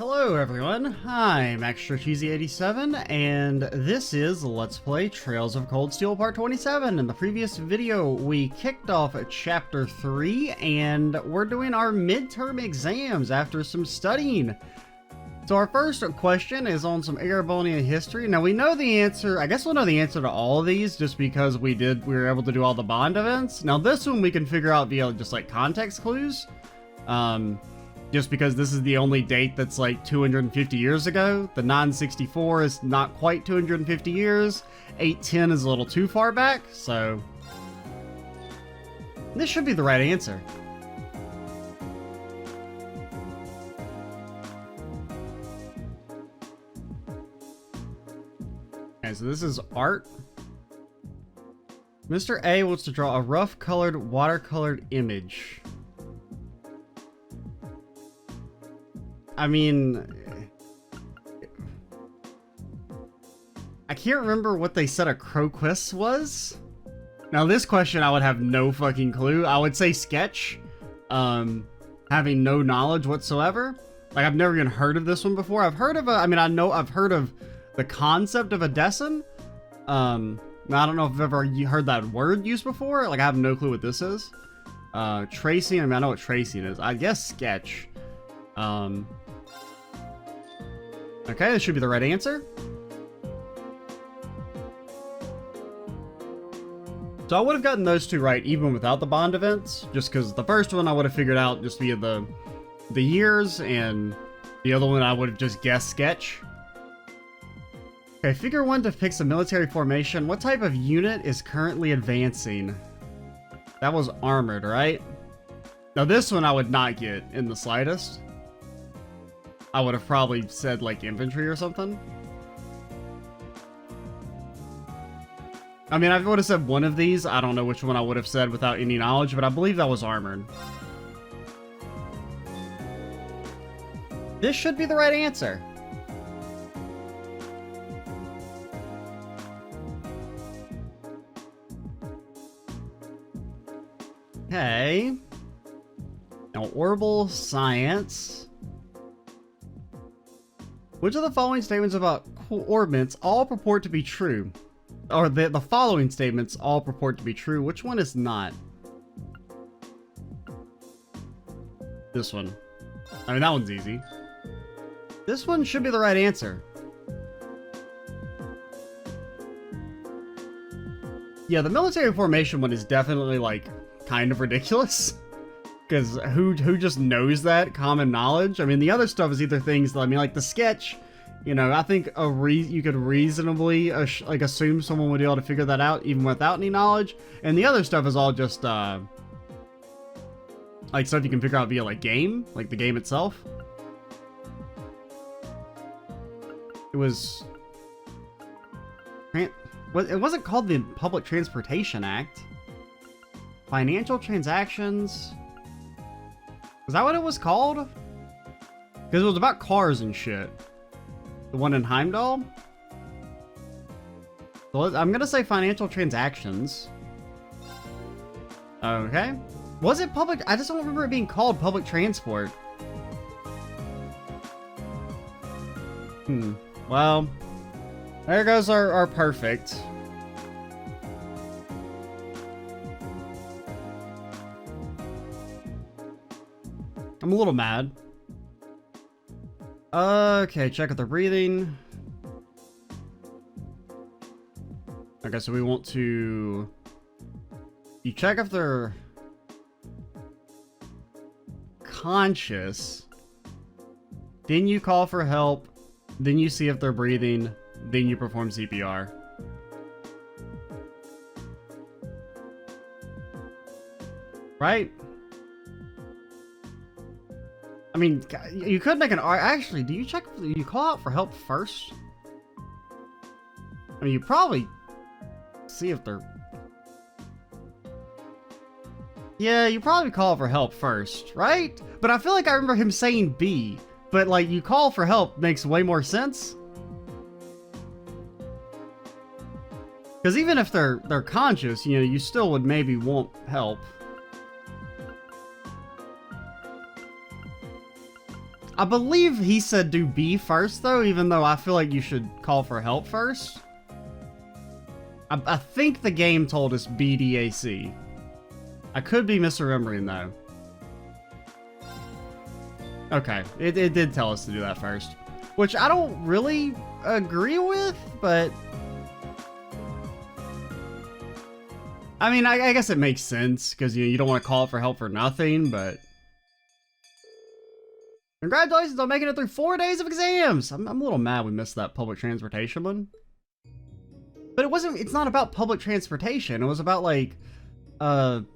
Hello everyone, I'm Extra Cheesy 87 and this is Let's Play Trails of Cold Steel Part 27. In the previous video we kicked off Chapter 3 and we're doing our midterm exams after some studying. So our first question is on some Erebonian history. Now we know the answer, I guess we'll know the answer to all of these just because we were able to do all the bond events. Now this one we can figure out via just like context clues. Just because this is the only date that's like 250 years ago. The 964 is not quite 250 years. 810 is a little too far back, so this should be the right answer. Okay, so this is art. Mr. A wants to draw a rough colored watercolored image. I mean, I can't remember what they said a croquis was. Now this question I would have no fucking clue. I would say sketch, having no knowledge whatsoever. Like I've never even heard of this one before. I've heard of I've heard of the concept of a decim. I don't know if I've ever heard that word used before. Like I have no clue what this is. Tracing, I know what tracing is. I guess sketch. Okay, this should be the right answer. So I would have gotten those two right even without the bond events, just because the first one I would have figured out just via the years, and the other one I would have just guessed sketch. Okay, figure 1 depicts a military formation. What type of unit is currently advancing? That was armored, right? Now this one I would not get in the slightest. I would have probably said like infantry or something. I mean, I would have said one of these. I don't know which one I would have said without any knowledge, but I believe that was armored. This should be the right answer. Okay. Now, orbital science. Which of the following statements about orbits all purport to be true? Or the following statements all purport to be true. Which one is not? This one. I mean, that one's easy. This one should be the right answer. Yeah, the military formation one is definitely like kind of ridiculous. Because who just knows that common knowledge? I mean, the other stuff is either things that, I mean, like the sketch, you know, I think you could reasonably like assume someone would be able to figure that out even without any knowledge. And the other stuff is all just like stuff you can figure out via like game, like the game itself. It was, it wasn't called the Public Transportation Act. Financial transactions. Is that what it was called? Because it was about cars and shit. The one in Heimdall? So I'm gonna say financial transactions. Okay. Was it public? I just don't remember it being called public transport. Well, there goes our perfect. I'm a little mad. Okay, check out the breathing. Okay, so we want to... You check if they're conscious. Then you call for help. Then you see if they're breathing. Then you perform CPR. Right? I mean, you could make an actually, do you check if you call out for help first? I mean, you probably see if they're... Yeah, you probably call for help first, right? But I feel like I remember him saying B, but like you call for help makes way more sense. Because even if they're conscious, you know, you still would maybe want help. I believe he said do B first, though, even though I feel like you should call for help first. I think the game told us BDAC. I could be misremembering, though. Okay, it did tell us to do that first. Which I don't really agree with, but... I mean, I guess it makes sense, because you don't want to call for help for nothing, but... Congratulations on making it through 4 days of exams! I'm a little mad we missed that public transportation one. But it's not about public transportation, it was about, like, the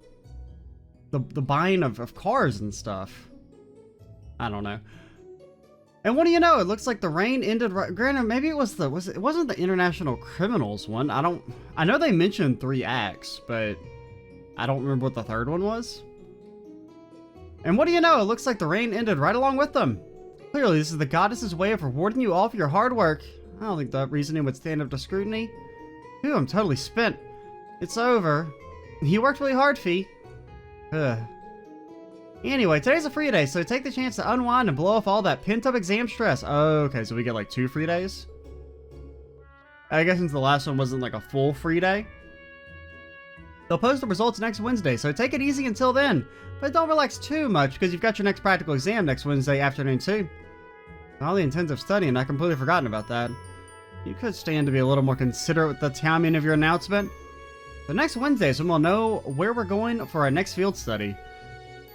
buying of cars and stuff. I don't know. And what do you know? It looks like the rain ended right. Granted, maybe it was it wasn't the international criminals one. I know they mentioned 3 acts, but I don't remember what the third one was. And what do you know? It looks like the rain ended right along with them. Clearly, this is the goddess's way of rewarding you all for your hard work. I don't think that reasoning would stand up to scrutiny. Phew, I'm totally spent. It's over. You worked really hard, Fee. Ugh. Anyway, today's a free day, so take the chance to unwind and blow off all that pent-up exam stress. Oh, okay, so we get like 2 free days? I guess since the last one wasn't like a full free day. They'll post the results next Wednesday, so take it easy until then. But don't relax too much, because you've got your next practical exam next Wednesday afternoon too. All the intensive studying, I completely forgotten about that. You could stand to be a little more considerate with the timing of your announcement. The next Wednesday is when we'll know where we're going for our next field study.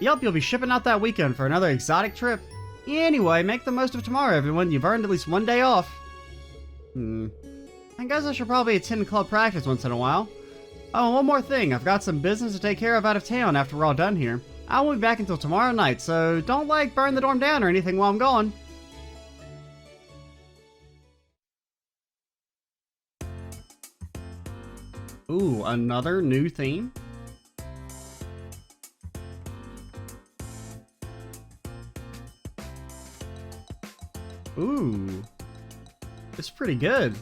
Yup, you'll be shipping out that weekend for another exotic trip. Anyway, make the most of tomorrow, everyone. You've earned at least 1 day off. I guess I should probably attend club practice once in a while. Oh, and one more thing. I've got some business to take care of out of town after we're all done here. I won't be back until tomorrow night, so don't, like, burn the dorm down or anything while I'm gone. Ooh, another new theme? Ooh, it's pretty good.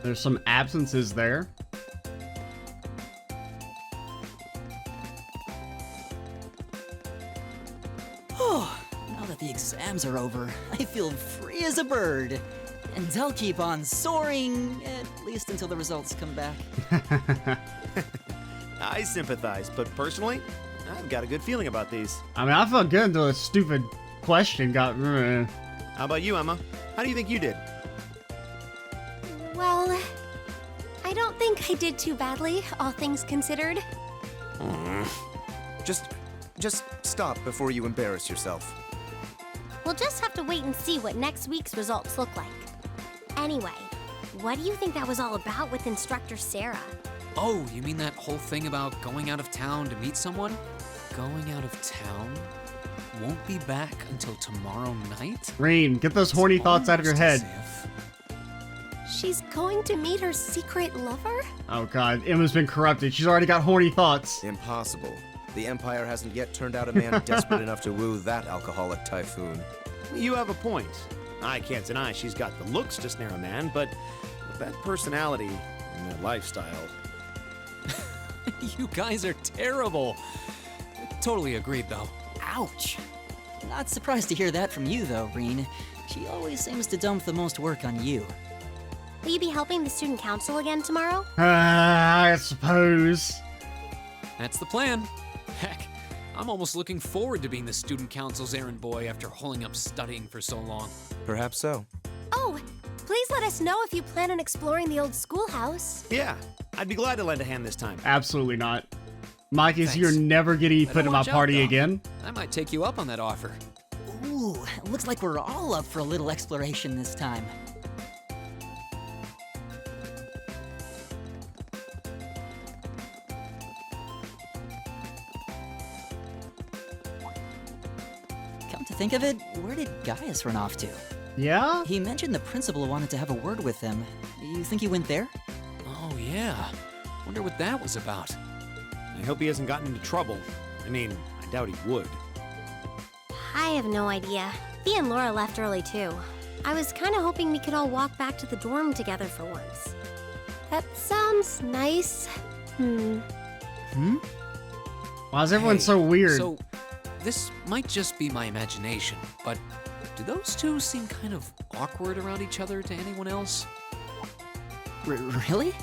There's some absences there. Oh, now that the exams are over, I feel free as a bird. And I'll keep on soaring, at least until the results come back. I sympathize, but personally, I've got a good feeling about these. I mean, I felt good until a stupid question got... How about you, Emma? How do you think you did? Well, I don't think I did too badly, all things considered. Just stop before you embarrass yourself. We'll just have to wait and see what next week's results look like. Anyway, what do you think that was all about with Instructor Sarah? Oh, you mean that whole thing about going out of town to meet someone? Going out of town? Won't be back until tomorrow night? Rain, get those horny thoughts out of your head. She's going to meet her secret lover? Oh god, Emma's been corrupted. She's already got horny thoughts. Impossible. The Empire hasn't yet turned out a man desperate enough to woo that alcoholic typhoon. You have a point. I can't deny she's got the looks to snare a man, but with that personality and that lifestyle... You guys are terrible. Totally agreed, though. Ouch. Not surprised to hear that from you, though, Reen. She always seems to dump the most work on you. Will you be helping the student council again tomorrow? I suppose. That's the plan. Heck, I'm almost looking forward to being the student council's errand boy after holding up studying for so long. Perhaps so. Oh, please let us know if you plan on exploring the old schoolhouse. Yeah, I'd be glad to lend a hand this time. Absolutely not. Mikey, Thanks. you're never getting put in my watch out, party though. again. I might take you up on that offer. Ooh, looks like we're all up for a little exploration this time. Come to think of it, where did Gaius run off to? Yeah? He mentioned the principal wanted to have a word with him. You think he went there? Oh, yeah. Wonder what that was about. I hope he hasn't gotten into trouble. I mean, I doubt he would. I have no idea. Fee and Laura left early too. I was kind of hoping we could all walk back to the dorm together for once. That sounds nice. Why is everyone Hey, so weird? So, this might just be my imagination, but do those two seem kind of awkward around each other to anyone else? Really?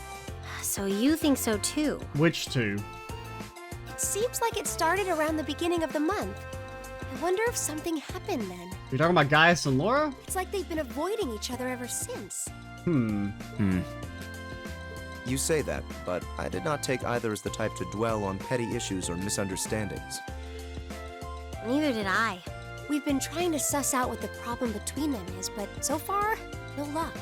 So you think so too? Which two? It seems like it started around the beginning of the month. I wonder if something happened then. You talking about Gaius and Laura? It's like they've been avoiding each other ever since. You say that, but I did not take either as the type to dwell on petty issues or misunderstandings. Neither did I. We've been trying to suss out what the problem between them is, but so far, no luck.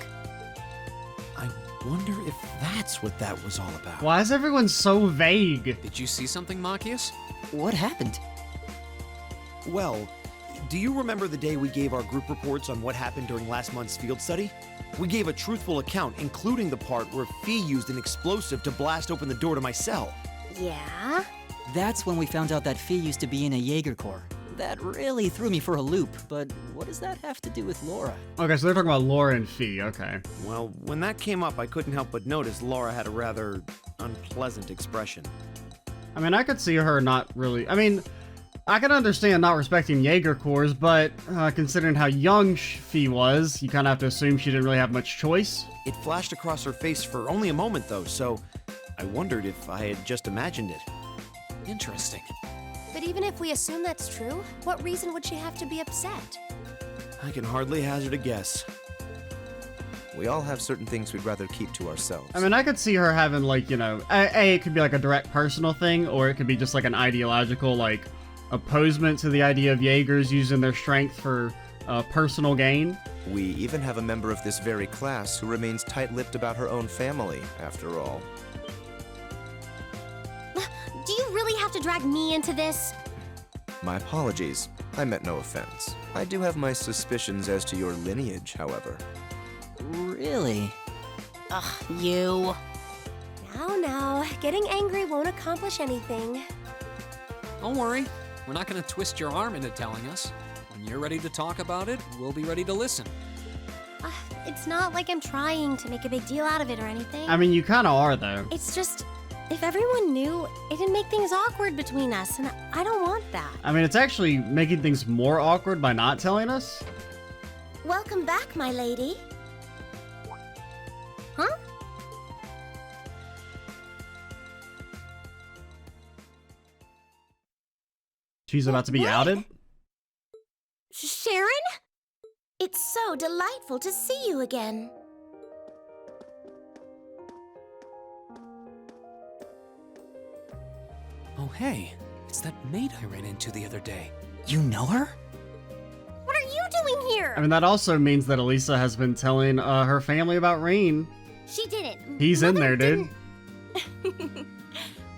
I wonder if that's what that was all about. Why is everyone so vague? Did you see something, Machias? What happened? Well, do you remember the day we gave our group reports on what happened during last month's field study? We gave a truthful account, including the part where Fee used an explosive to blast open the door to my cell. Yeah? That's when we found out that Fee used to be in a Jaeger Corps. That really threw me for a loop, but what does that have to do with Laura? Okay, so they're talking about Laura and Fee, okay. Well, when that came up, I couldn't help but notice Laura had a rather unpleasant expression. I mean, I could see her not really... I mean, I can understand not respecting Jaeger Corps, but considering how young Fee was, you kind of have to assume she didn't really have much choice. It flashed across her face for only a moment, though, so I wondered if I had just imagined it. Interesting. But even if we assume that's true, what reason would she have to be upset? I can hardly hazard a guess. We all have certain things we'd rather keep to ourselves. I mean, I could see her having, like, you know... it could be, like, a direct personal thing, or it could be just, like, an ideological, like, opposement to the idea of Jaegers using their strength for personal gain. We even have a member of this very class who remains tight-lipped about her own family, after all. Do you really have to drag me into this? My apologies. I meant no offense. I do have my suspicions as to your lineage, however. Really? Ugh, you. Now, getting angry won't accomplish anything. Don't worry. We're not going to twist your arm into telling us. When you're ready to talk about it, we'll be ready to listen. It's not like I'm trying to make a big deal out of it or anything. I mean, you kind of are, though. It's just, if everyone knew, it'd make things awkward between us, and I don't want that. I mean, it's actually making things more awkward by not telling us. Welcome back, my lady. Huh? She's about to be What? outed. Sharon? It's so delightful to see you again. Oh, hey. It's that maid I ran into the other day. You know her? What are you doing here? I mean, that also means that Elisa has been telling her family about Rain. She didn't. He's in there, Mother dude. didn't.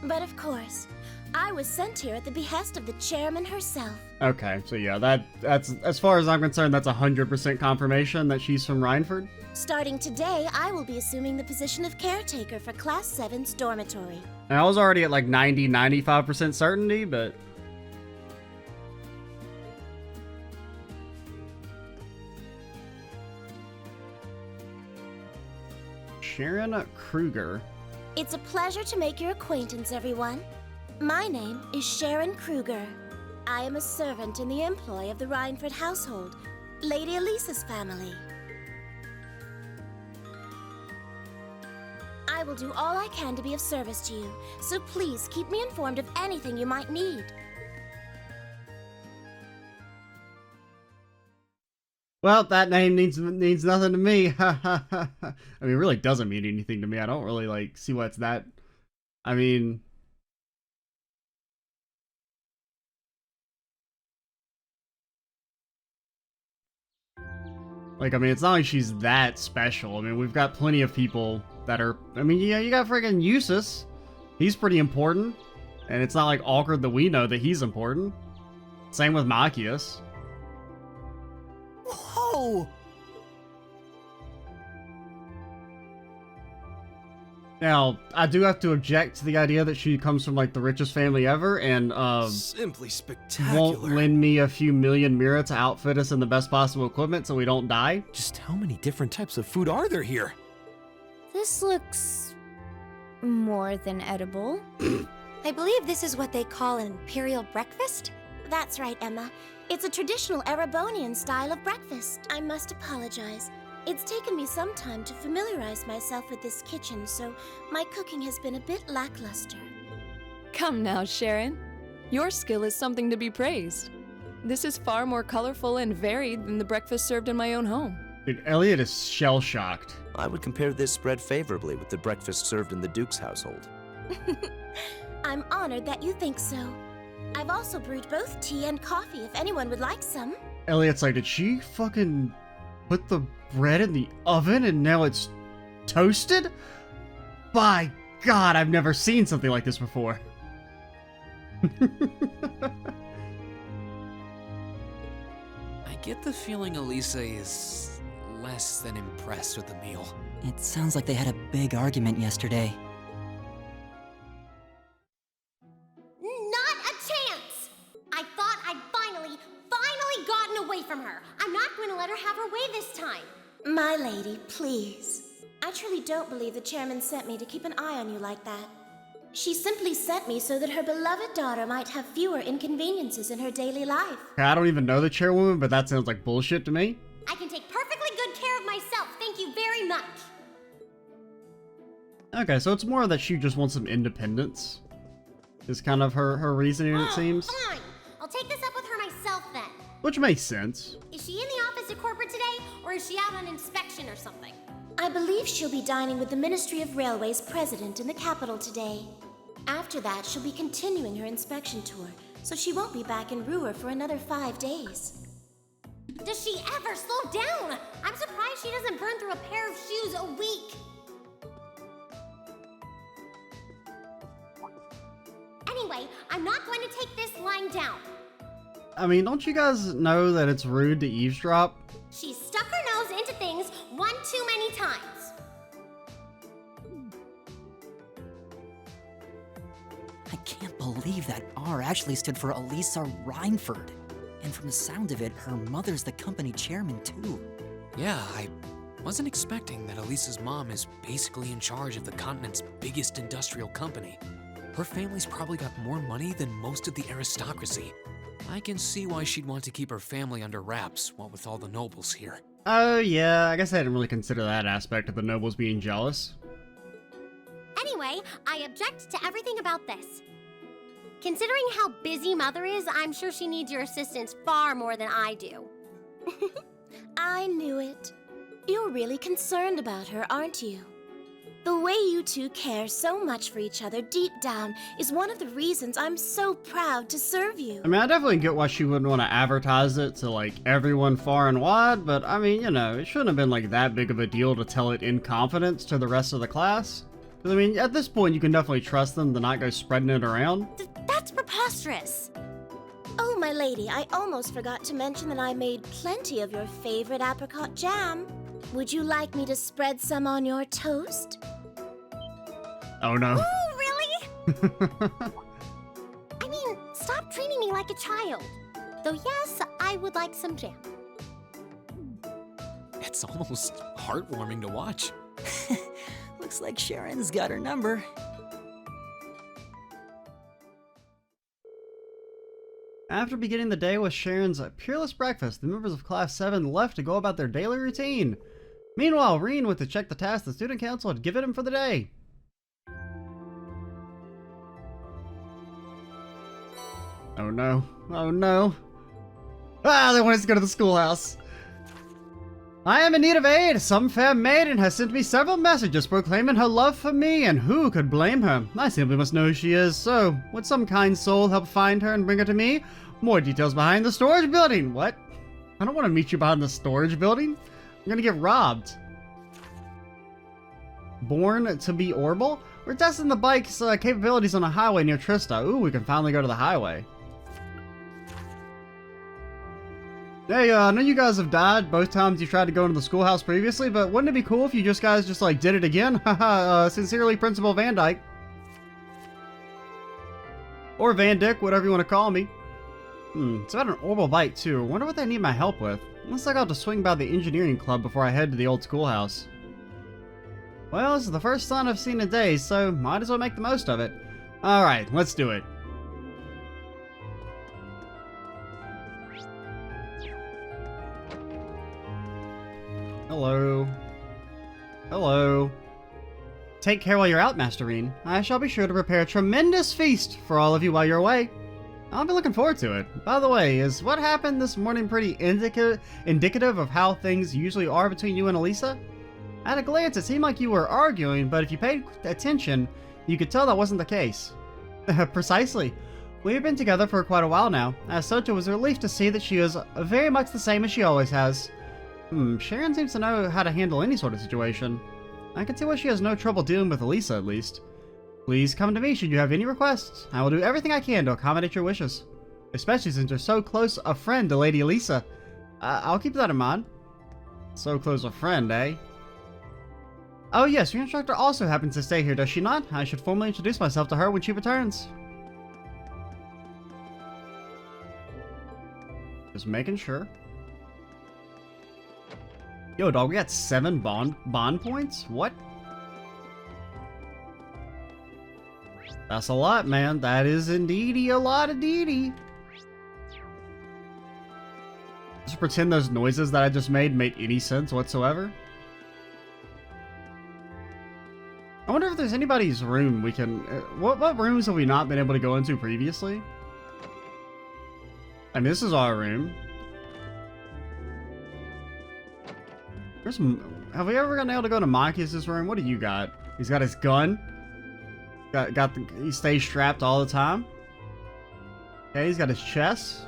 But of course, I was sent here at the behest of the chairman herself. Okay, so yeah, that's as far as I'm concerned, that's 100% confirmation that she's from Rhineford. Starting today, I will be assuming the position of caretaker for Class 7's dormitory. And I was already at like 95% certainty, but... Sharon Kruger. It's a pleasure to make your acquaintance, everyone. My name is Sharon Kruger. I am a servant in the employ of the Rhineford household, Lady Elisa's family. I will do all I can to be of service to you, so please keep me informed of anything you might need. Well, that name means nothing to me. I mean, it really doesn't mean anything to me. I don't really, like, see what's that... I mean... Like, I mean, it's not like she's that special. I mean, we've got plenty of people that are... I mean, yeah, you got friggin' Eustace. He's pretty important. And it's not, like, awkward that we know that he's important. Same with Machias. Whoa! Now, I do have to object to the idea that she comes from, like, the richest family ever, and, Simply spectacular. won't lend me a few million mira to outfit us in the best possible equipment so we don't die. Just how many different types of food are there here? This looks More than edible. I believe this is what they call an imperial breakfast? That's right, Emma. It's a traditional Erebonian style of breakfast. I must apologize. It's taken me some time to familiarize myself with this kitchen, so my cooking has been a bit lackluster. Come now, Sharon. Your skill is something to be praised. This is far more colorful and varied than the breakfast served in my own home. Dude, Elliot is shell-shocked. I would compare this spread favorably with the breakfast served in the Duke's household. I'm honored that you think so. I've also brewed both tea and coffee if anyone would like some. Elliot's like, did she fucking put the bread in the oven and now it's toasted? By God, I've never seen something like this before. I get the feeling Elisa is less than impressed with the meal. It sounds like they had a big argument yesterday. Not a chance! I thought I'd finally gotten away from her. I'm not going to let her have her way this time. My lady, please. I truly don't believe the chairman sent me to keep an eye on you like that. She simply sent me so that her beloved daughter might have fewer inconveniences in her daily life. I don't even know the chairwoman, but that sounds like bullshit to me. I can take perfectly good care of myself, thank you very much. Okay, so it's more that she just wants some independence. Is kind of her reasoning, it seems. Fine, I'll take this up with her myself then. Which makes sense. Is she in the office at corporate today, or is she out on inspection or something? I believe she'll be dining with the Ministry of Railways president in the capital today. After that, she'll be continuing her inspection tour, so she won't be back in Ruhr for another 5 days. Does she ever slow down? I'm surprised she doesn't burn through a pair of shoes a week. Anyway, I'm not going to take this lying down. I mean, don't you guys know that it's rude to eavesdrop? She stuck her nose into things one too many times. I can't believe that R actually stood for Elisa Rhineford. And from the sound of it, her mother's the company chairman too. Yeah, I wasn't expecting that Elisa's mom is basically in charge of the continent's biggest industrial company. Her family's probably got more money than most of the aristocracy. I can see why she'd want to keep her family under wraps, what with all the nobles here. Oh yeah, I guess I didn't really consider that aspect of the nobles being jealous. Anyway, I object to everything about this. Considering how busy Mother is, I'm sure she needs your assistance far more than I do. I knew it. You're really concerned about her, aren't you? The way you two care so much for each other deep down is one of the reasons I'm so proud to serve you. I mean, I definitely get why she wouldn't want to advertise it to, like, everyone far and wide, but I mean, you know, it shouldn't have been, like, that big of a deal to tell it in confidence to the rest of the class. Because, I mean, at this point, you can definitely trust them to not go spreading it around. That's preposterous. Oh, my lady, I almost forgot to mention that I made plenty of your favorite apricot jam. Would you like me to spread some on your toast? Oh no. Oh, really? I mean, stop treating me like a child. Though yes, I would like some jam. It's almost heartwarming to watch. Looks like Sharon's got her number. After beginning the day with Sharon's peerless breakfast, the members of Class 7 left to go about their daily routine. Meanwhile, Reen went to check the task the student council had given him for the day. Oh no. Oh no. Ah, they want us to go to the schoolhouse. I am in need of aid. Some fair maiden has sent me several messages proclaiming her love for me, and who could blame her? I simply must know who she is, so would some kind soul help find her and bring her to me? More details behind the storage building. What? I don't want to meet you behind the storage building. I'm gonna get robbed. Born to be Orbital? We're testing the bike's capabilities on a highway near Trista. Ooh, we can finally go to the highway. Hey, I know you guys have died both times you tried to go into the schoolhouse previously, but wouldn't it be cool if you guys just like did it again? Haha, sincerely, Principal Van Dyke. Or Van Dyck, whatever you want to call me. It's about an orbital bike too. Wonder what they need my help with. Looks like I'll have to swing by the engineering club before I head to the old schoolhouse. Well, this is the first sun I've seen in days, so might as well make the most of it. Alright, let's do it. Hello. Hello. Take care while you're out, Masterine. I shall be sure to prepare a tremendous feast for all of you while you're away. I'll be looking forward to it. By the way, is what happened this morning pretty indicative of how things usually are between you and Elisa? At a glance, it seemed like you were arguing, but if you paid attention, you could tell that wasn't the case. Precisely. We have been together for quite a while now. As such, it was a relief to see that she was very much the same as she always has. Sharon seems to know how to handle any sort of situation. I can see why she has no trouble dealing with Elisa, at least. Please come to me should you have any requests. I will do everything I can to accommodate your wishes. Especially since you're so close a friend to Lady Elisa. I'll keep that in mind. So close a friend, eh? Oh yes, your instructor also happens to stay here, does she not? I should formally introduce myself to her when she returns. Just making sure. Yo, dog, we got 7 bond points? What? That's a lot, man. That is indeedy a lot of deedy. Just pretend those noises that I just made any sense whatsoever. I wonder if there's anybody's room we can... what rooms have we not been able to go into previously? I mean, this is our room. Have we ever been able to go to Machias' room? What do you got? He's got his gun. He stays strapped all the time. Okay, he's got his chest.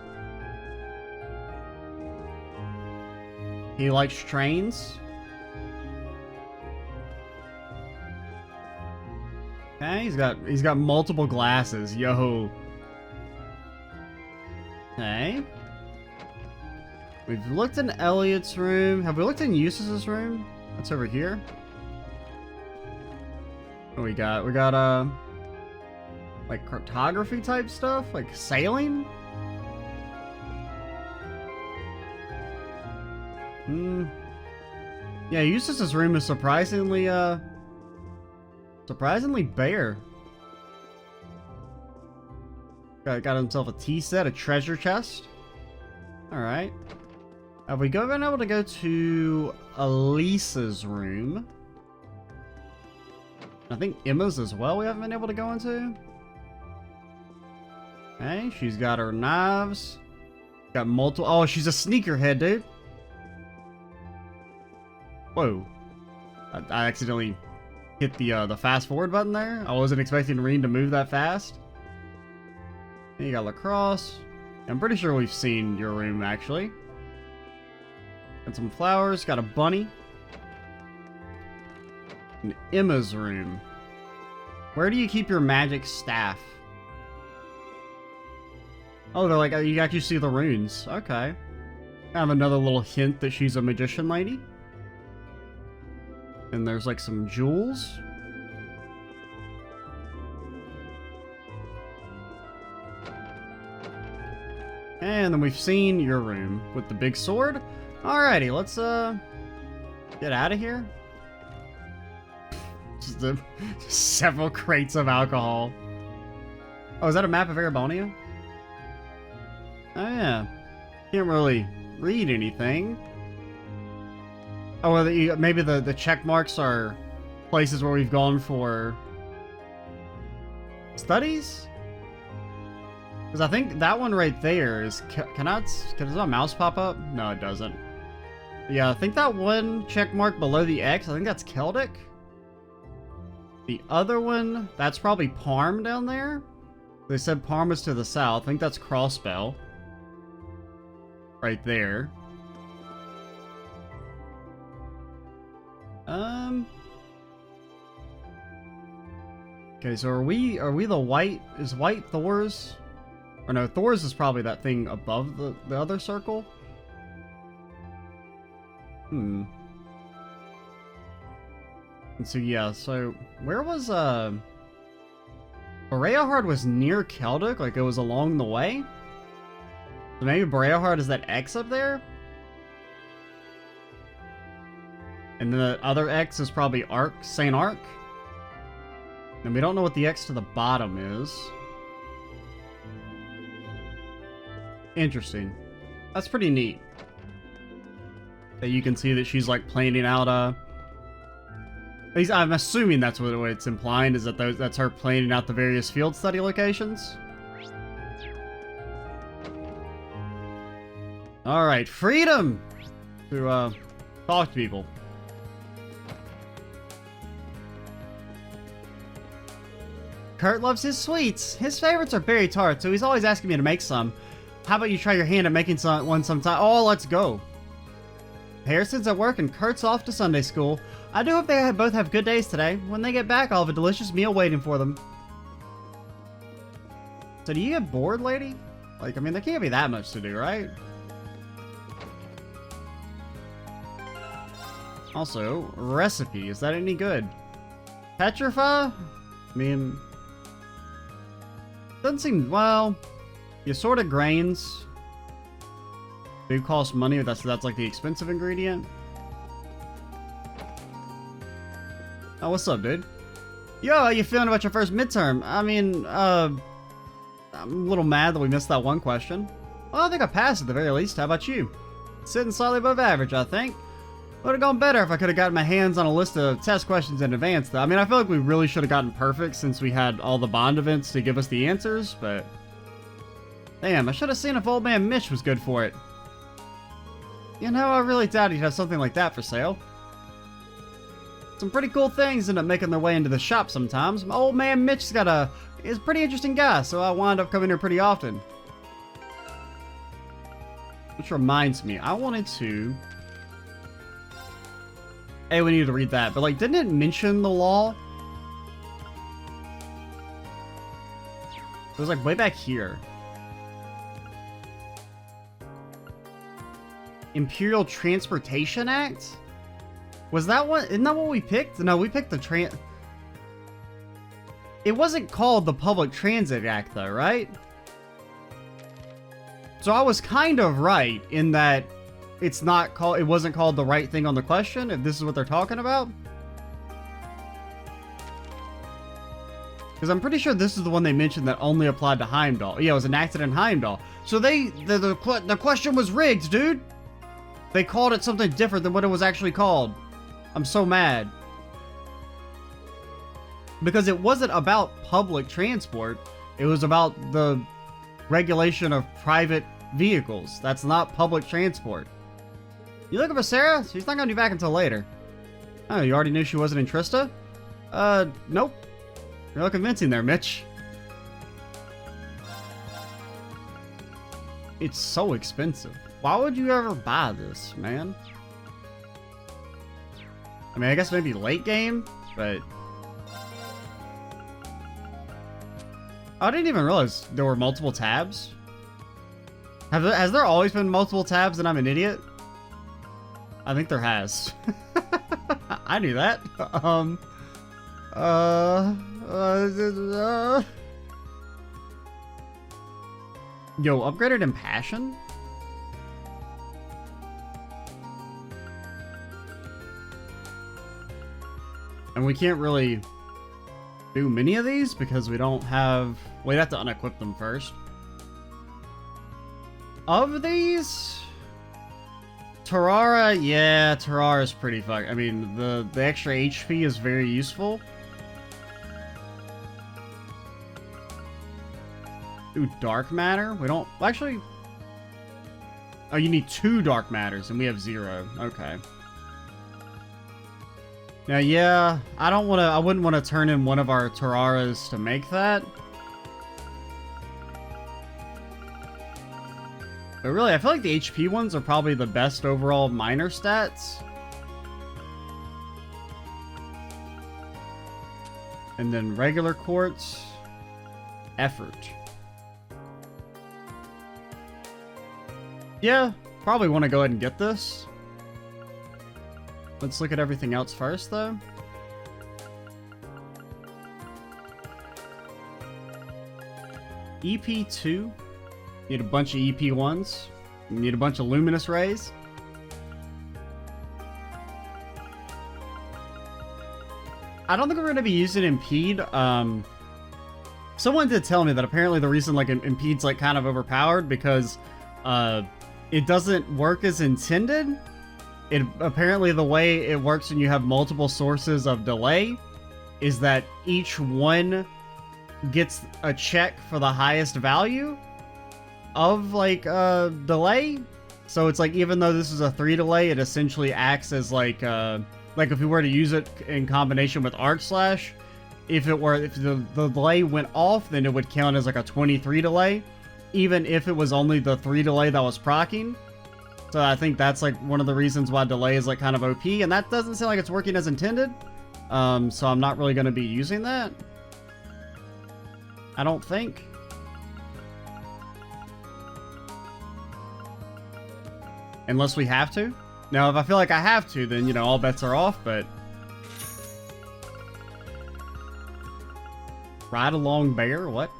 He likes trains. Okay, he's got multiple glasses. Yo. Okay. We've looked in Elliot's room. Have we looked in Eustace's room? That's over here. What we got? We got like cartography type stuff, like sailing. Yeah, Eustace's room is surprisingly bare. Got himself a tea set, a treasure chest. All right. Have we been able to go to Elisa's room? I think Emma's as well we haven't been able to go into. Okay, she's got her knives. Got multiple... Oh, she's a sneakerhead, dude. Whoa. I accidentally hit the fast forward button there. I wasn't expecting Reen to move that fast. And you got lacrosse. I'm pretty sure we've seen your room, actually. Got some flowers. Got a bunny. And Emma's room. Where do you keep your magic staff? Oh, they're like, you actually see the runes. Okay. Kind of another little hint that she's a magician lady. And there's like some jewels. And then we've seen your room with the big sword. Alrighty, let's get out of here. Just several crates of alcohol. Oh, is that a map of Erebonia? Oh yeah. Can't really read anything. Oh, well, maybe the check marks are places where we've gone for studies? Because I think that one right there is... Does my mouse pop up? No, it doesn't. Yeah, I think that one check mark below the X, I think that's Celtic. The other one, that's probably Parm down there. They said Parm was to the south. I think that's Crossbell. Right there. Okay, so are we the white? Is white Thor's? Or no, Thor's is probably that thing above the other circle. And so yeah, so where was Boreahard was near Celtic, like it was along the way? So maybe Boreahard is that X up there? And then the other X is probably Arc, St. Arc. And we don't know what the X to the bottom is. Interesting. That's pretty neat. That you can see that she's like planning out at least I'm assuming that's what it's implying, is that that's her planning out the various field study locations. Alright, freedom! To talk to people. Kurt loves his sweets. His favorites are berry tarts, so he's always asking me to make some. How about you try your hand at making one sometime? Oh, let's go. Harrison's at work and Kurt's off to Sunday school. I do hope they both have good days today. When they get back, I'll have a delicious meal waiting for them. So do you get bored, lady? Like, I mean, there can't be that much to do, right? Also, recipe. Is that any good? Petrify? I mean... doesn't seem... well... you sort of grains... do cost money, that's like the expensive ingredient. Oh, what's up, dude? Yo, how you feeling about your first midterm? I mean, I'm a little mad that we missed that one question. Well, I think I passed at the very least. How about you? Sitting slightly above average, I think. Would have gone better if I could have gotten my hands on a list of test questions in advance, though. I mean, I feel like we really should have gotten perfect since we had all the bond events to give us the answers, but... damn, I should have seen if old man Mitch was good for it. You know, I really doubt he'd have something like that for sale. Some pretty cool things end up making their way into the shop sometimes. My old man Mitch's is a pretty interesting guy, so I wind up coming here pretty often. Which reminds me, I wanted to... hey, we need to read that, but like, didn't it mention the law? It was like way back here. Imperial Transportation Act? Was that one? Isn't that what we picked? No, we picked the it wasn't called the Public Transit Act though, right? So I was kind of right in that it wasn't called the right thing on the question, if this is what they're talking about. Because I'm pretty sure this is the one they mentioned that only applied to Heimdall. Yeah, it was enacted in Heimdall. So the question was rigged, dude! They called it something different than what it was actually called. I'm so mad. Because it wasn't about public transport. It was about the regulation of private vehicles. That's not public transport. You looking for Sarah? She's not gonna be back until later. Oh, you already knew she wasn't in Trista? Nope. You're not convincing there, Mitch. It's so expensive. Why would you ever buy this, man? I mean, I guess maybe late game, but... I didn't even realize there were multiple tabs. Has there always been multiple tabs and I'm an idiot? I think there has. I knew that. Yo, upgraded Impassion? And we can't really do many of these because we don't have... we'd have to unequip them first. Of these... Terrara, yeah, Terrara's pretty I mean, the extra HP is very useful. Ooh, Dark Matter? We don't... actually... oh, you need 2 Dark Matters, and we have 0. Okay. Now, yeah, I wouldn't want to turn in one of our Terraras to make that. But really, I feel like the HP ones are probably the best overall minor stats. And then regular quartz, effort. Yeah, probably want to go ahead and get this. Let's look at everything else first, though. EP2. Need a bunch of EP1s. Need a bunch of luminous rays. I don't think we're going to be using Impede. Someone did tell me that apparently the reason like Impede's like kind of overpowered because it doesn't work as intended. It apparently the way it works when you have multiple sources of delay is that each one gets a check for the highest value of like delay. So it's like even though this is a 3 delay, it essentially acts as like if we were to use it in combination with Arc Slash, if the delay went off, then it would count as like a 23 delay, even if it was only the 3 delay that was proccing. So I think that's like one of the reasons why delay is like kind of OP, and that doesn't seem like it's working as intended. So I'm not really going to be using that. I don't think. Unless we have to. Now, if I feel like I have to, then, you know, all bets are off, but... Ride along bear? What?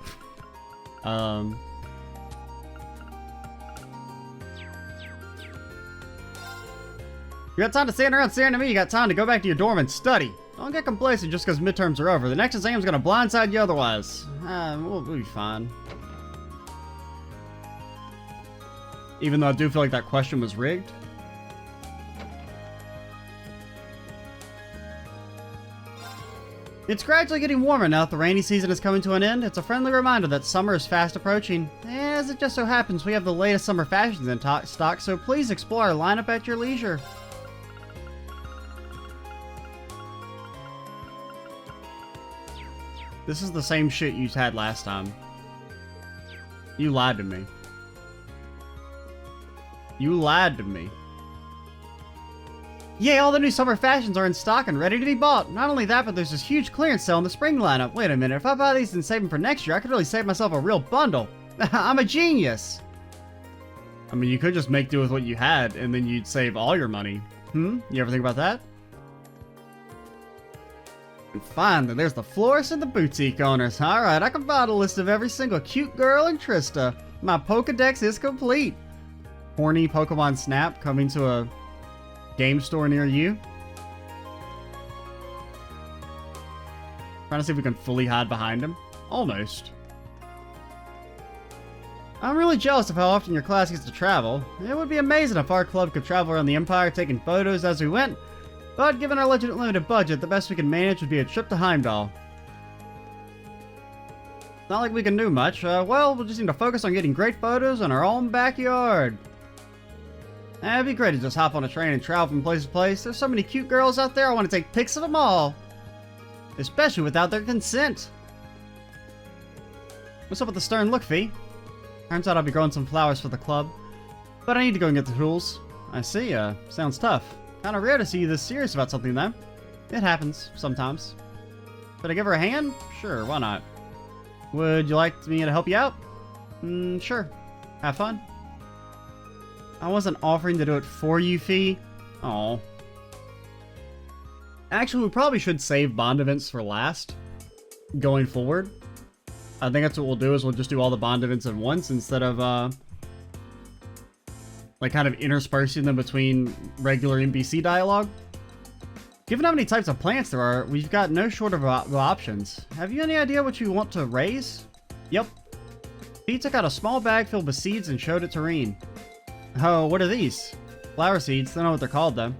You got time to stand around staring at me, you got time to go back to your dorm and study. Don't get complacent just because midterms are over. The next exam's gonna blindside you otherwise. We'll be fine. Even though I do feel like that question was rigged. It's gradually getting warmer now that the rainy season is coming to an end. It's a friendly reminder that summer is fast approaching. As it just so happens, we have the latest summer fashions in stock, so please explore our lineup at your leisure. This is the same shit you had last time. You lied to me. You lied to me. Yay, all the new summer fashions are in stock and ready to be bought. Not only that, but there's this huge clearance sale in the spring lineup. Wait a minute, if I buy these and save them for next year, I could really save myself a real bundle. I'm a genius. I mean, you could just make do with what you had and then you'd save all your money. You ever think about that? And finally, there's the florist and the boutique owners. Alright, I can provide a list of every single cute girl in Trista. My Pokedex is complete. Horny Pokemon Snap coming to a game store near you. Trying to see if we can fully hide behind him. Almost. I'm really jealous of how often your class gets to travel. It would be amazing if our club could travel around the Empire taking photos as we went. But given our limited budget, the best we can manage would be a trip to Heimdall. Not like we can do much. Well, we'll just need to focus on getting great photos in our own backyard. It'd be great to just hop on a train and travel from place to place. There's so many cute girls out there, I want to take pics of them all. Especially without their consent. What's up with the stern look, Fee? Turns out I'll be growing some flowers for the club. But I need to go and get the tools. I see, sounds tough. Kinda rare to see you this serious about something, though. It happens, sometimes. Should I give her a hand? Sure, why not? Would you like me to help you out? Sure. Have fun. I wasn't offering to do it for you, Fee. Aw. Actually, we probably should save bond events for last. Going forward. I think that's what we'll do, is we'll just do all the bond events at once instead of, like, kind of interspersing them between regular NPC dialogue. Given how many types of plants there are, we've got no short of options. Have you any idea what you want to raise? Yep. Fee took out a small bag filled with seeds and showed it to Reen. Oh, what are these? Flower seeds. Don't know what they're called, though.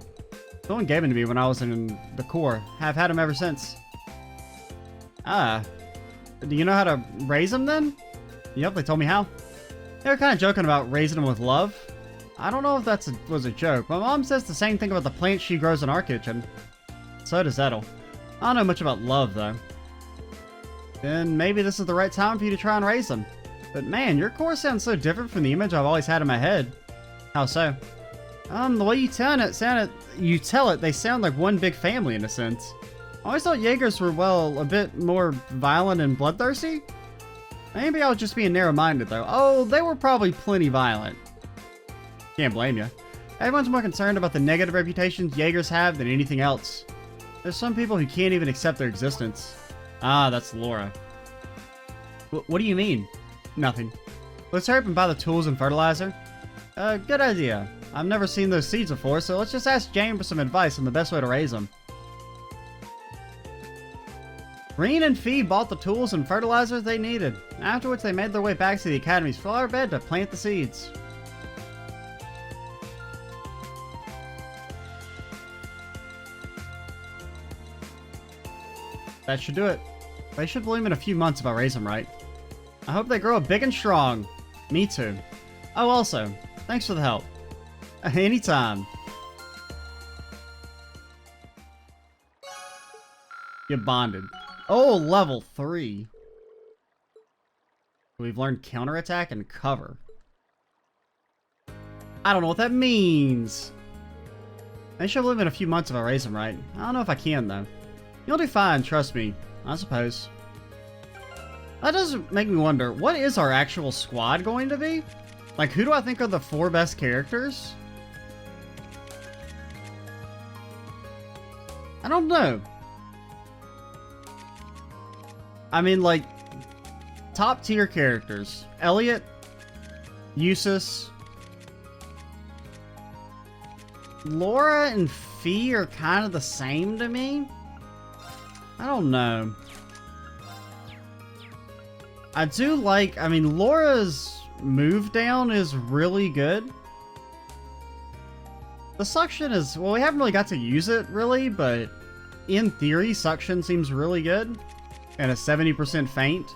Someone gave them to me when I was in the Corps. Have had them ever since. Ah. Do you know how to raise them, then? Yep, they told me how. They were kind of joking about raising them with love. I don't know if that was a joke. My mom says the same thing about the plants she grows in our kitchen. So does Edel. I don't know much about love, though. Then maybe this is the right time for you to try and raise them. But man, your Corps sounds so different from the image I've always had in my head. How so? The way you tell it, they sound like one big family in a sense. I always thought Jaegers were, well, a bit more violent and bloodthirsty. Maybe I was just being narrow-minded, though. Oh, they were probably plenty violent. Can't blame you. Everyone's more concerned about the negative reputations Jaegers have than anything else. There's some people who can't even accept their existence. Ah, that's Laura. What do you mean? Nothing. Let's hurry up and buy the tools and fertilizer. Good idea. I've never seen those seeds before, so let's just ask Jane for some advice on the best way to raise them. Reen and Fee bought the tools and fertilizers they needed, after which they made their way back to the Academy's flower bed to plant the seeds. That should do it. They should bloom in a few months if I raise them right. I hope they grow up big and strong. Me too. Oh, also, thanks for the help. Anytime. Get bonded. Oh, level 3. We've learned counterattack and cover. I don't know what that means. They should live in a few months if I raise them right. I don't know if I can, though. You'll do fine, trust me. I suppose. That does make me wonder, what is our actual squad going to be? Like, who do I think are the 4 best characters? I don't know. I mean, like, top tier characters. Elliot, Eustace, Laura and Fee are kind of the same to me. I don't know. I do like, I mean, Laura's move down is really good. The suction is, well, we haven't really got to use it really, but in theory, suction seems really good. And a 70% feint.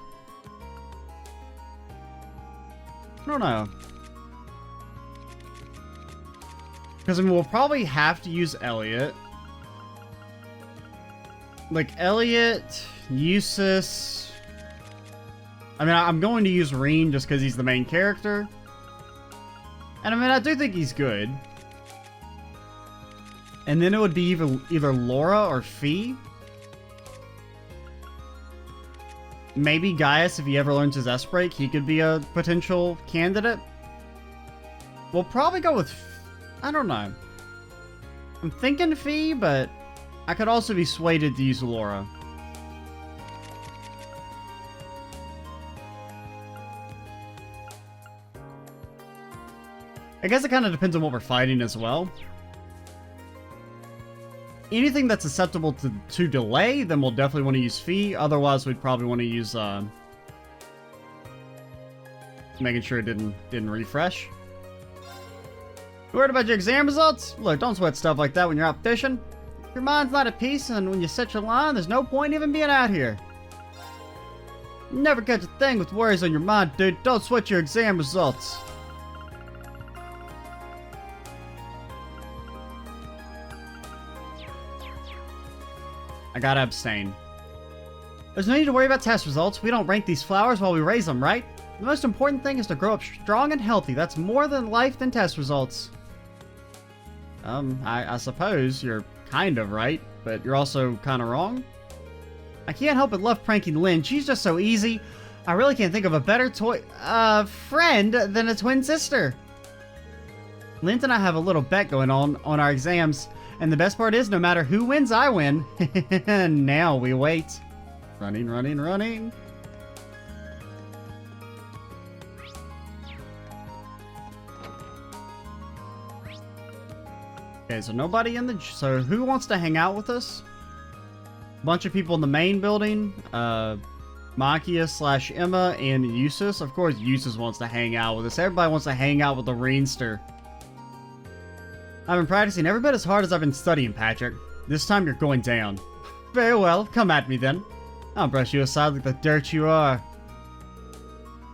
I don't know. Because, I mean, we'll probably have to use Elliot. Like, Elliot, Eustace. I mean, I'm going to use Reem just because he's the main character. And, I mean, I do think he's good. And then it would be either Laura or Fee. Maybe Gaius, if he ever learns his S-Break, he could be a potential candidate. We'll probably go with... I don't know. I'm thinking Fee, but I could also be swayed to use Laura. I guess it kind of depends on what we're fighting as well. Anything that's susceptible to delay, then we'll definitely want to use Fee. Otherwise, we'd probably want to use making sure it didn't refresh. You worried about your exam results? Look, don't sweat stuff like that when you're out fishing. If your mind's not at peace, and when you set your line, there's no point even being out here. Never catch a thing with worries on your mind, dude. Don't sweat your exam results. I gotta abstain. There's no need to worry about test results. We don't rank these flowers while we raise them, right? The most important thing is to grow up strong and healthy. That's more than life than test results. I suppose you're kind of right, but you're also kind of wrong. I can't help but love pranking Lynn. She's just so easy. I really can't think of a better friend than a twin sister. Lynn and I have a little bet going on our exams. And the best part is, no matter who wins, I win. Now we wait. Running, running, running. Okay, so nobody in the... So who wants to hang out with us? Bunch of people in the main building. Makia / Emma and Eustace. Of course, Eustace wants to hang out with us. Everybody wants to hang out with the Reenster. I've been practicing every bit as hard as I've been studying, Patrick. This time you're going down. Very well, come at me then. I'll brush you aside like the dirt you are.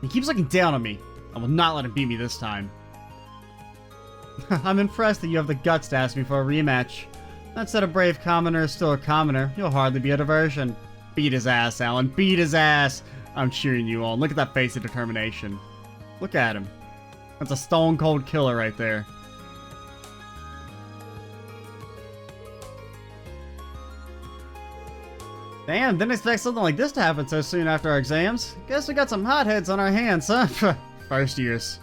He keeps looking down on me. I will not let him beat me this time. I'm impressed that you have the guts to ask me for a rematch. That said, a brave commoner is still a commoner. You'll hardly be a diversion. Beat his ass, Alan. Beat his ass. I'm cheering you on. Look at that face of determination. Look at him. That's a stone cold killer right there. Damn, didn't expect something like this to happen so soon after our exams. Guess we got some hotheads on our hands, huh? First years.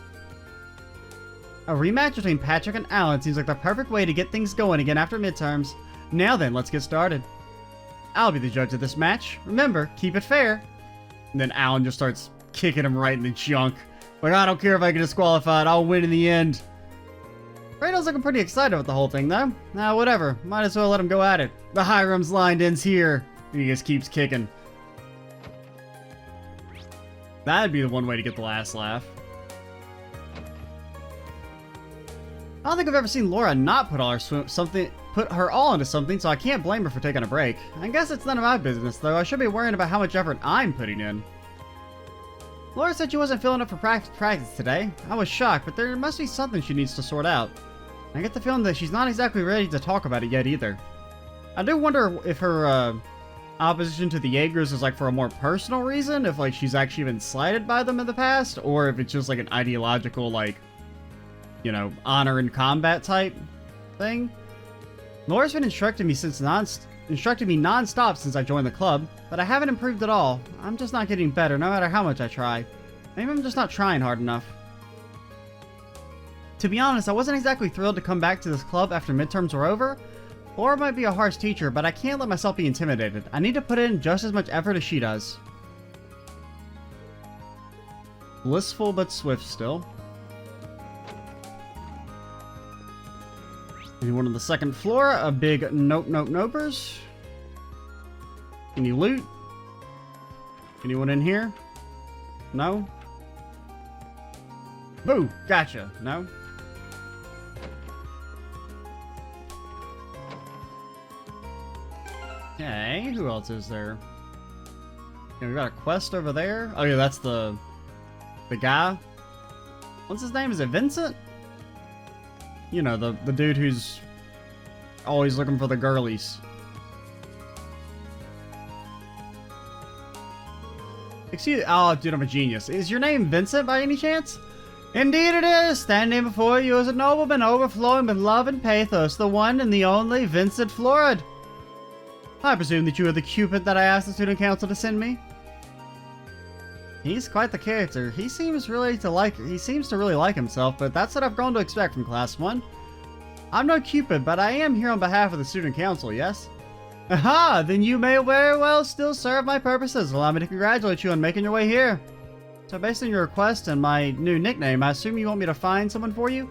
A rematch between Patrick and Alan seems like the perfect way to get things going again after midterms. Now then, let's get started. I'll be the judge of this match. Remember, keep it fair. And then Alan just starts kicking him right in the junk. Like, I don't care if I get disqualified, I'll win in the end. Kratos looking pretty excited with the whole thing, though. Nah, whatever. Might as well let him go at it. The Hiram's line ends here. And he just keeps kicking. That'd be the one way to get the last laugh. I don't think I've ever seen Laura not put her all into something, so I can't blame her for taking a break. I guess it's none of my business, though. I should be worrying about how much effort I'm putting in. Laura said she wasn't feeling up for practice today. I was shocked, but there must be something she needs to sort out. I get the feeling that she's not exactly ready to talk about it yet either. I do wonder if her opposition to the Jaegers is like for a more personal reason, if like she's actually been slighted by them in the past, or if it's just like an ideological, like, you know, honor in combat type thing. Laura's been instructing me non-stop since I joined the club, but I haven't improved at all. I'm just not getting better, no matter how much I try. Maybe I'm just not trying hard enough. To be honest, I wasn't exactly thrilled to come back to this club after midterms were over. Laura might be a harsh teacher, but I can't let myself be intimidated. I need to put in just as much effort as she does. Blissful but swift still. Anyone on the second floor? A big nopers. Any loot? Anyone in here? No? Boo! Gotcha. No? Okay, who else is there? Yeah, we got a quest over there. Oh yeah, that's the guy. What's his name? Is it Vincent? You know, the dude who's always looking for the girlies. Excuse, oh dude, I'm a genius. Is your name Vincent by any chance? Indeed it is! Standing before you is a nobleman overflowing with love and pathos, the one and the only Vincent Florid. I presume that you are the Cupid that I asked the student council to send me? He's quite the character. He seems to really like himself, but that's what I've grown to expect from Class 1. I'm no Cupid, but I am here on behalf of the student council, yes? Aha! Then you may very well still serve my purposes. Allow me to congratulate you on making your way here. So based on your request and my new nickname, I assume you want me to find someone for you?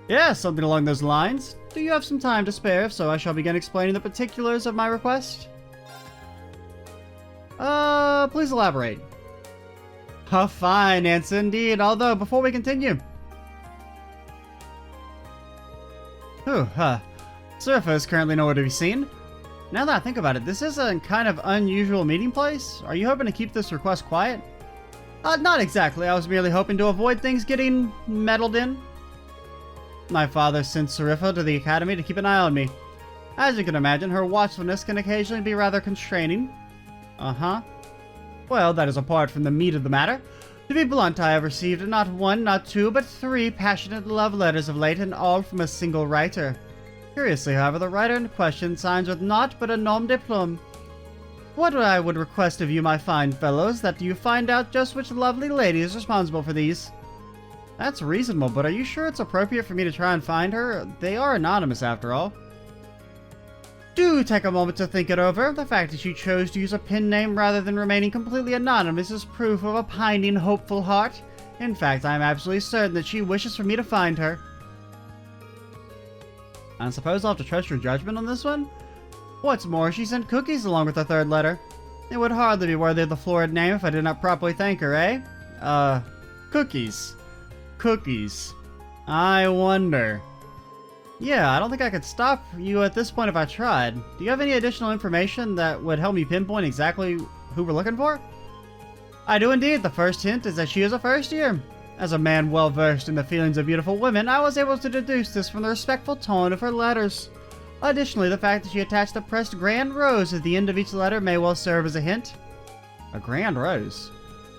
Yeah, something along those lines. Do you have some time to spare? If so, I shall begin explaining the particulars of my request. Please elaborate. A fine answer indeed, although before we continue... Surfer is currently nowhere to be seen. Now that I think about it, this is a kind of unusual meeting place. Are you hoping to keep this request quiet? Not exactly. I was merely hoping to avoid things getting meddled in. My father sent Sarifa to the academy to keep an eye on me. As you can imagine, her watchfulness can occasionally be rather constraining. Well, that is apart from the meat of the matter. To be blunt, I have received not one, not two, but 3 passionate love letters of late, and all from a single writer. Curiously, however, the writer in question signs with naught but a nom de plume. What I would request of you, my fine fellows, that you find out just which lovely lady is responsible for these. That's reasonable, but are you sure it's appropriate for me to try and find her? They are anonymous, after all. Do take a moment to think it over. The fact that you chose to use a pen name rather than remaining completely anonymous is proof of a pining, hopeful heart. In fact, I am absolutely certain that she wishes for me to find her. I suppose I'll have to trust your judgment on this one? What's more, she sent cookies along with the 3rd letter. It would hardly be worthy of the florid name if I did not properly thank her, eh? Cookies. Cookies. I wonder. Yeah, I don't think I could stop you at this point if I tried. Do you have any additional information that would help me pinpoint exactly who we're looking for? I do indeed. The first hint is that she is a first year. As a man well versed in the feelings of beautiful women, I was able to deduce this from the respectful tone of her letters. Additionally, the fact that she attached a pressed grand rose at the end of each letter may well serve as a hint. A grand rose?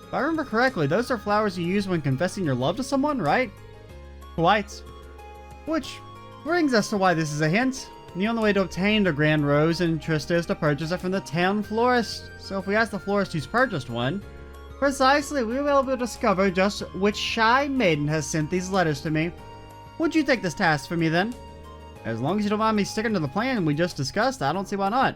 If I remember correctly, those are flowers you use when confessing your love to someone, right? Quite. Which brings us to why this is a hint. The only way to obtain a grand rose in Trista is to purchase it from the town florist. So if we ask the florist who's purchased one, precisely, we will be able to discover just which shy maiden has sent these letters to me. Would you take this task for me then? As long as you don't mind me sticking to the plan we just discussed, I don't see why not.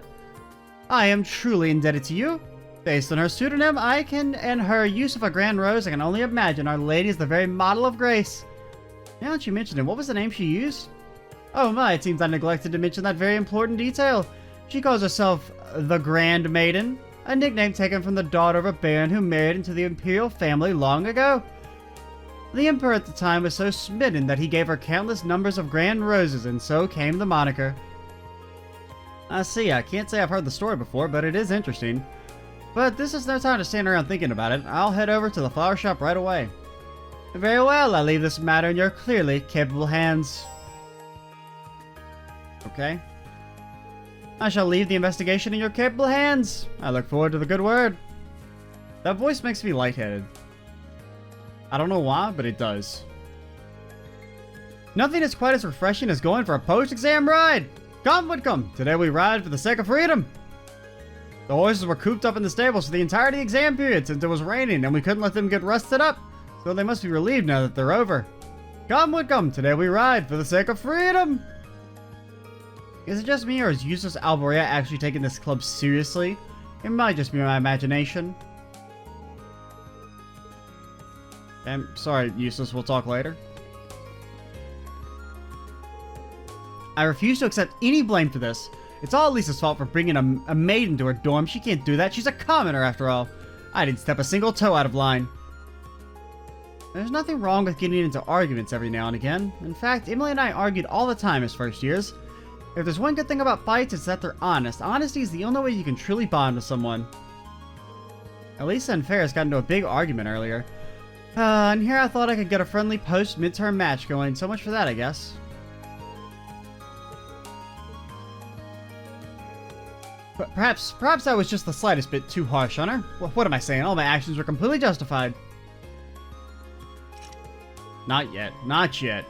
I am truly indebted to you. Based on her pseudonym, and her use of a grand rose, I can only imagine Our Lady is the very model of grace. Now that you mention it, what was the name she used? Oh my, it seems I neglected to mention that very important detail. She calls herself the Grand Maiden. a nickname taken from the daughter of a baron who married into the imperial family long ago. The emperor at the time was so smitten that he gave her countless numbers of grand roses, and so came the moniker. I see, I can't say I've heard the story before, but it is interesting. But this is no time to stand around thinking about it. I'll head over to the flower shop right away. Very well, I leave this matter in your clearly capable hands. Okay. I shall leave the investigation in your capable hands. I look forward to the good word. That voice makes me lightheaded. I don't know why, but it does. Nothing is quite as refreshing as going for a post-exam ride. Come, Whitcomb. Today we ride for the sake of freedom. The horses were cooped up in the stables for the entirety of the exam period since it was raining and we couldn't let them get rusted up. So they must be relieved now that they're over. Come, Whitcomb. Today we ride for the sake of freedom. Is it just me, or is Eustace Alborea actually taking this club seriously? It might just be my imagination. I'm sorry, Eustace, we'll talk later. I refuse to accept any blame for this. It's all Lisa's fault for bringing a maid into her dorm. She can't do that. She's a commoner, after all. I didn't step a single toe out of line. There's nothing wrong with getting into arguments every now and again. In fact, Emily and I argued all the time as first years. If there's one good thing about fights, it's that they're honest. Honesty is the only way you can truly bond with someone. Elisa and Ferris got into a big argument earlier. And here I thought I could get a friendly post-midterm match going. So much for that, I guess. But perhaps I was just the slightest bit too harsh on her. Well, what am I saying? All my actions were completely justified. Not yet. Not yet.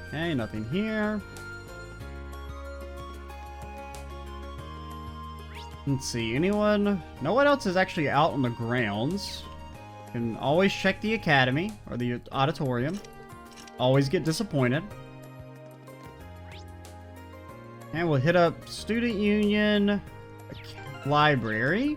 Okay, nothing here. Let's see, anyone? No one else is actually out on the grounds. Can always check the academy or the auditorium. Always get disappointed. And we'll hit up student union, library.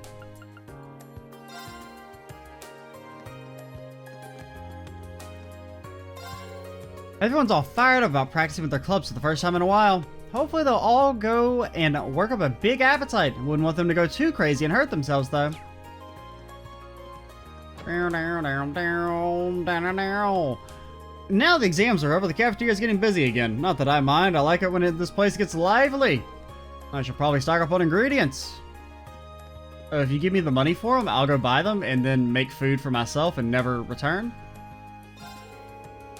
Everyone's all fired up about practicing with their clubs for the first time in a while. Hopefully they'll all go and work up a big appetite. Wouldn't want them to go too crazy and hurt themselves though. Now the exams are over, the cafeteria is getting busy again. Not that I mind, I like it when this place gets lively. I should probably stock up on ingredients. If you give me the money for them, I'll go buy them and then make food for myself and never return.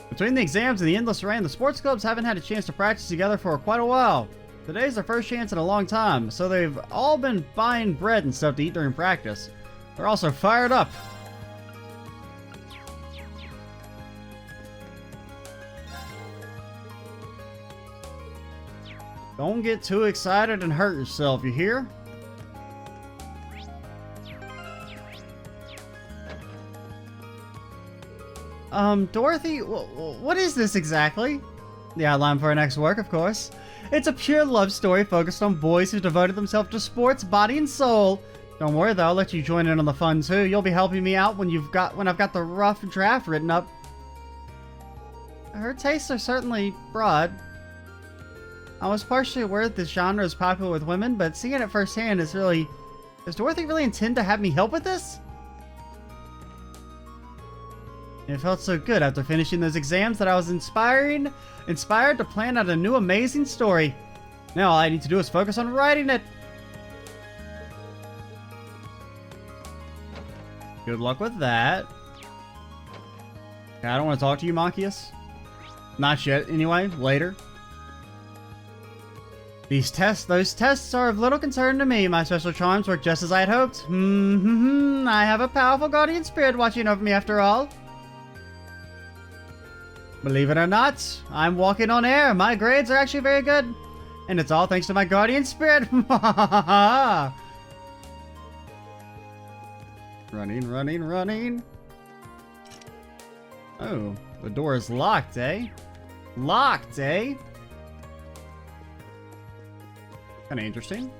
Between the exams and the endless rain, the sports clubs haven't had a chance to practice together for quite a while. Today's their first chance in a long time, so they've all been buying bread and stuff to eat during practice. They're also fired up. Don't get too excited and hurt yourself, you hear? Dorothy, what is this exactly? The outline for our next work, of course. It's a pure love story focused on boys who devoted themselves to sports, body and soul. Don't worry though, I'll let you join in on the fun too. You'll be helping me out when I've got the rough draft written up. Her tastes are certainly broad. I was partially aware that this genre is popular with women, but seeing it firsthand is really... Does Dorothy really intend to have me help with this? It felt so good after finishing those exams that I was inspired to plan out a new amazing story. Now all I need to do is focus on writing it. Good luck with that. Okay, I don't want to talk to you, Machias. Not yet, anyway, later. Those tests are of little concern to me. My special charms work just as I had hoped. I have a powerful guardian spirit watching over me after all. Believe it or not, I'm walking on air. My grades are actually very good. And it's all thanks to my guardian spirit. Running. Oh, the door is locked, eh? Locked, eh? Kinda interesting.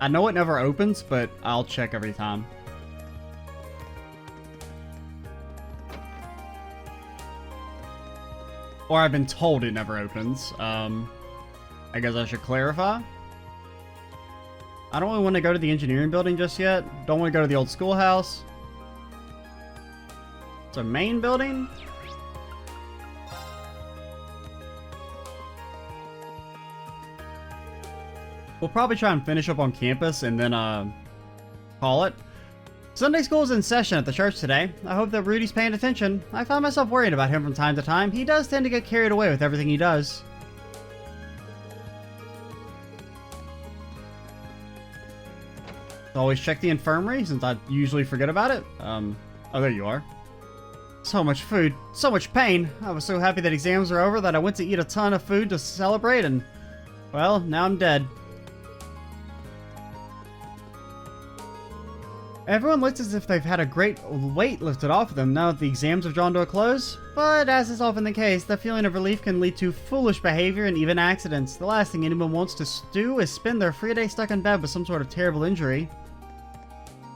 I know it never opens, but I'll check every time. Or I've been told it never opens. I guess I should clarify. I don't really want to go to the engineering building just yet. Don't want to go to the old schoolhouse. It's a main building. We'll probably try and finish up on campus and then call it. Sunday school is in session at the church today. I hope that Rudy's paying attention. I find myself worried about him from time to time. He does tend to get carried away with everything he does. Always check the infirmary since I usually forget about it. Oh, there you are. So much food, so much pain. I was so happy that exams were over that I went to eat a ton of food to celebrate and, well, now I'm dead. Everyone looks as if they've had a great weight lifted off of them now that the exams have drawn to a close, but as is often the case, the feeling of relief can lead to foolish behavior and even accidents. The last thing anyone wants to do is spend their free day stuck in bed with some sort of terrible injury.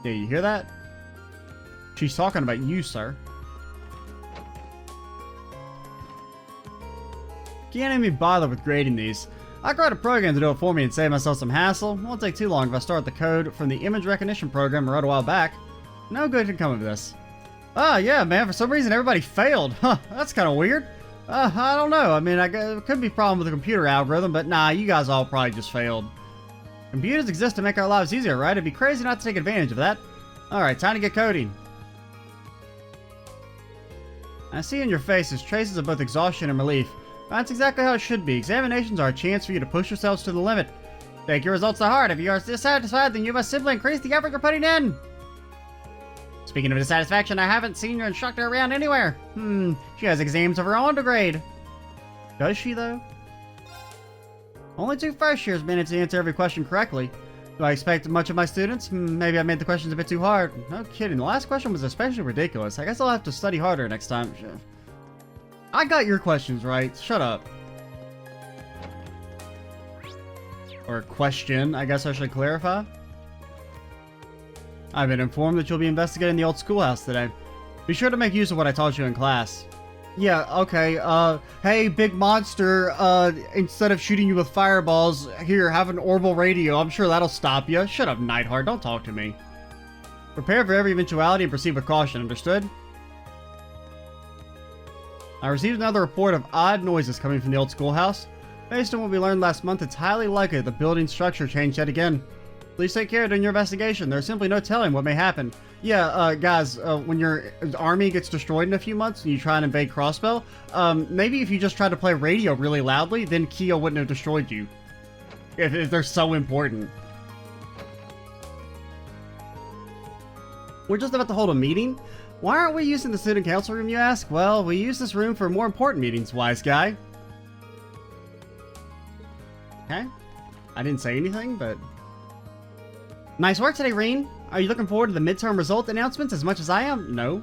Yeah, you hear that? She's talking about you, sir. Can't even bother with grading these. I could write a program to do it for me and save myself some hassle. It won't take too long if I start the code from the image recognition program I wrote a while back. No good can come of this. Ah, yeah, man, for some reason everybody failed. Huh, that's kind of weird. I don't know. I mean, it could be a problem with the computer algorithm, but nah, you guys all probably just failed. Computers exist to make our lives easier, right? It'd be crazy not to take advantage of that. Alright, time to get coding. I see in your faces traces of both exhaustion and relief. That's exactly how it should be. Examinations are a chance for you to push yourselves to the limit. Take your results to heart. If you are dissatisfied, then you must simply increase the effort you're putting in. Speaking of dissatisfaction, I haven't seen your instructor around anywhere. She has exams of her own to grade. Does she, though? Only 2 first years managed to answer every question correctly. Do I expect much of my students? Maybe I made the questions a bit too hard. No kidding, the last question was especially ridiculous. I guess I'll have to study harder next time. I got your questions right. Shut up. Or question, I guess I should clarify. I've been informed that you'll be investigating the old schoolhouse today. Be sure to make use of what I taught you in class. Yeah, okay, hey, big monster, instead of shooting you with fireballs, here, have an orbital radio. I'm sure that'll stop you. Shut up, Nightheart, don't talk to me. Prepare for every eventuality and proceed with caution, understood? I received another report of odd noises coming from the old schoolhouse. Based on what we learned last month, it's highly likely that the building structure changed yet again. Please take care during your investigation. There's simply no telling what may happen. Yeah, guys, when your army gets destroyed in a few months and you try and invade Crossbell, maybe if you just tried to play radio really loudly, then Kia wouldn't have destroyed you. If they're so important. We're just about to hold a meeting. Why aren't we using the student council room, you ask? Well, we use this room for more important meetings, wise guy. Okay. I didn't say anything, but... Nice work today, Reen. Are you looking forward to the midterm result announcements as much as I am? No.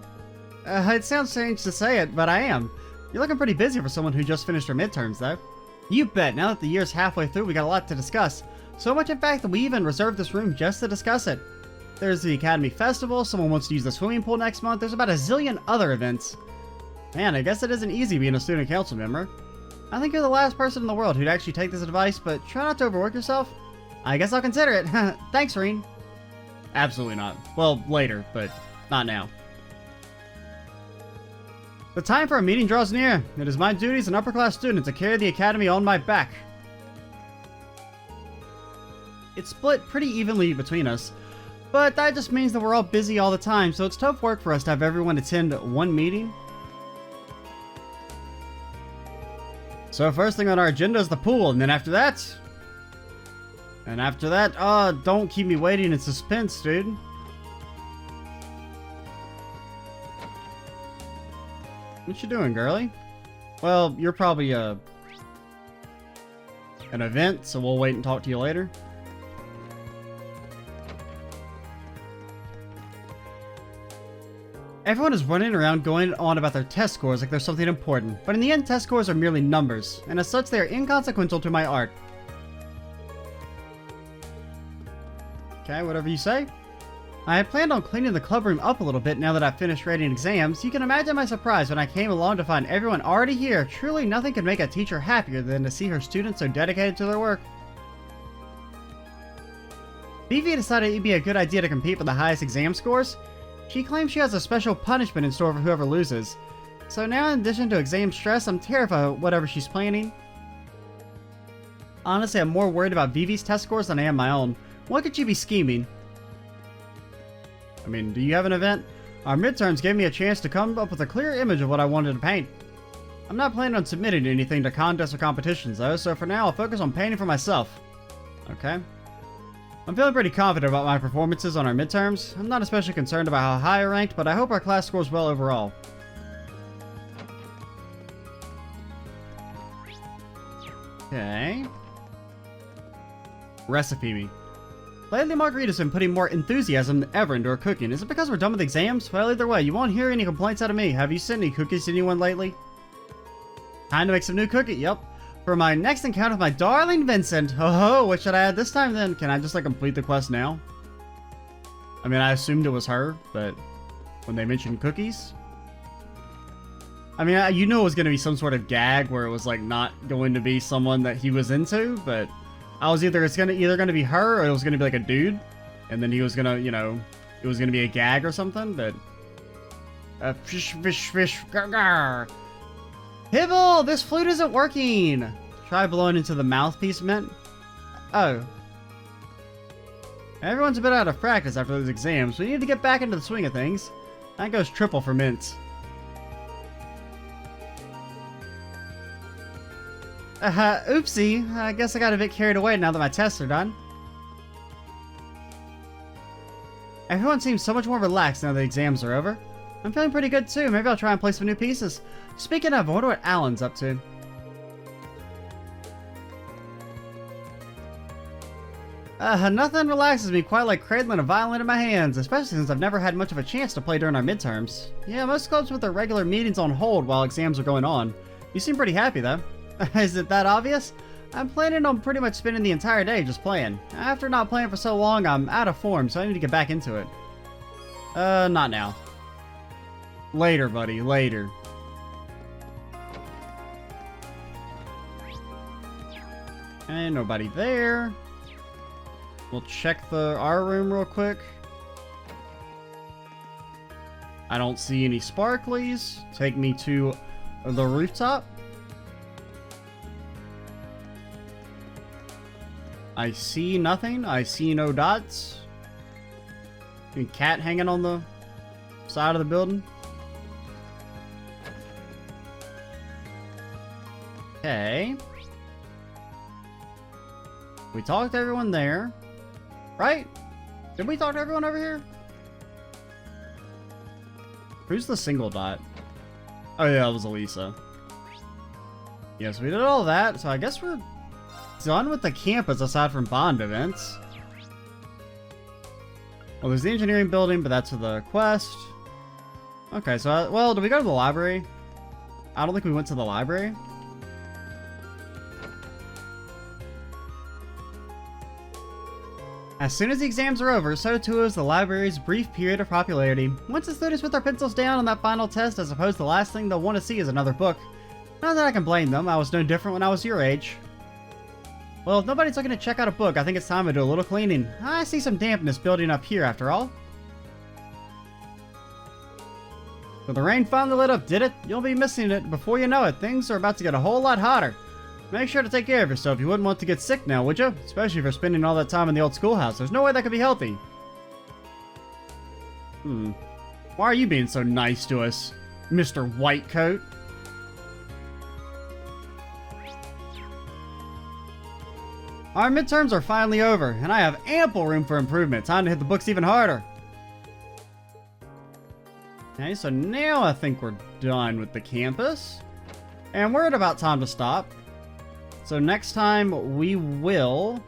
It sounds strange to say it, but I am. You're looking pretty busy for someone who just finished her midterms, though. You bet. Now that the year's halfway through, we got a lot to discuss. So much, in fact, that we even reserved this room just to discuss it. There's the Academy Festival, someone wants to use the swimming pool next month, there's about a zillion other events. Man, I guess it isn't easy being a student council member. I think you're the last person in the world who'd actually take this advice, but try not to overwork yourself. I guess I'll consider it. Thanks, Reen. Absolutely not. Well, later, but not now. The time for a meeting draws near. It is my duty as an upper-class student to carry the Academy on my back. It's split pretty evenly between us. But that just means that we're all busy all the time, so it's tough work for us to have everyone attend one meeting. So first thing on our agenda is the pool, and then after that... don't keep me waiting in suspense, dude. What you doing, girly? Well, you're probably, an event, so we'll wait and talk to you later. Everyone is running around going on about their test scores like there's something important, but in the end test scores are merely numbers, and as such they are inconsequential to my art. Okay, whatever you say. I had planned on cleaning the club room up a little bit now that I've finished writing exams. You can imagine my surprise when I came along to find everyone already here. Truly nothing could make a teacher happier than to see her students so dedicated to their work. Vivi decided it'd be a good idea to compete for the highest exam scores. She claims she has a special punishment in store for whoever loses. So now in addition to exam stress, I'm terrified of whatever she's planning. Honestly, I'm more worried about Vivi's test scores than I am my own. What could she be scheming? I mean, do you have an event? Our midterms gave me a chance to come up with a clear image of what I wanted to paint. I'm not planning on submitting anything to contests or competitions though, so for now I'll focus on painting for myself. Okay. I'm feeling pretty confident about my performances on our midterms. I'm not especially concerned about how high I ranked, but I hope our class scores well overall. Okay. Recipe me. Lately, Margarita's been putting more enthusiasm than ever into her cooking. Is it because we're done with exams? Well, either way, you won't hear any complaints out of me. Have you sent any cookies to anyone lately? Time to make some new cookie. Yep. For my next encounter with my darling Vincent. Ho, what should I add this time then? Can I just like complete the quest now? I mean, I assumed it was her, but when they mentioned cookies, I mean, you knew it was going to be some sort of gag where it was like not going to be someone that he was into, but I was either going to be her or it was going to be like a dude, and then he was going to, you know, it was going to be a gag or something, but fish, gar, gar. Hibble, this flute isn't working. Try blowing into the mouthpiece mint. Oh. Everyone's a bit out of practice after those exams. We need to get back into the swing of things. That goes triple for mints. Oopsie. I guess I got a bit carried away now that my tests are done. Everyone seems so much more relaxed now the exams are over. I'm feeling pretty good too. Maybe I'll try and play some new pieces. Speaking of, I wonder what Alan's up to. Nothing relaxes me quite like cradling a violin in my hands, especially since I've never had much of a chance to play during our midterms. Yeah, most clubs put their regular meetings on hold while exams are going on. You seem pretty happy though. Is it that obvious? I'm planning on pretty much spending the entire day just playing. After not playing for so long, I'm out of form, so I need to get back into it. Not now. Later, buddy, later. And nobody there. We'll check our room real quick. I don't see any sparklies. Take me to the rooftop. I see nothing. I see no dots. A cat hanging on the side of the building. Okay. We talked to everyone there. Right? Did we talk to everyone over here? Who's the single dot? Oh yeah, it was Elisa. Yes, we did all that, so I guess we're done with the campus aside from bond events. Well, there's the engineering building, but that's for the quest. Okay, so, well, did we go to the library? I don't think we went to the library. As soon as the exams are over, so too is the library's brief period of popularity. Once the students put their pencils down on that final test, I suppose the last thing they'll want to see is another book. Not that I can blame them, I was no different when I was your age. Well, if nobody's looking to check out a book, I think it's time to do a little cleaning. I see some dampness building up here after all. So the rain finally lit up, did it? You'll be missing it before you know it. Things are about to get a whole lot hotter. Make sure to take care of yourself. You wouldn't want to get sick now, would you? Especially if you're spending all that time in the old schoolhouse. There's no way that could be healthy. Why are you being so nice to us, Mr. Whitecoat? Our midterms are finally over, and I have ample room for improvement. Time to hit the books even harder. Okay, so now I think we're done with the campus. And we're at about time to stop. So next time we will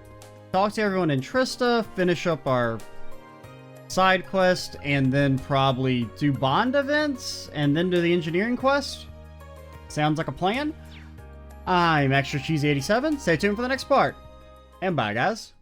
talk to everyone in Trista, finish up our side quest, and then probably do bond events, and then do the engineering quest. Sounds like a plan. I'm Extra Cheesy 87. Stay tuned for the next part. And bye, guys.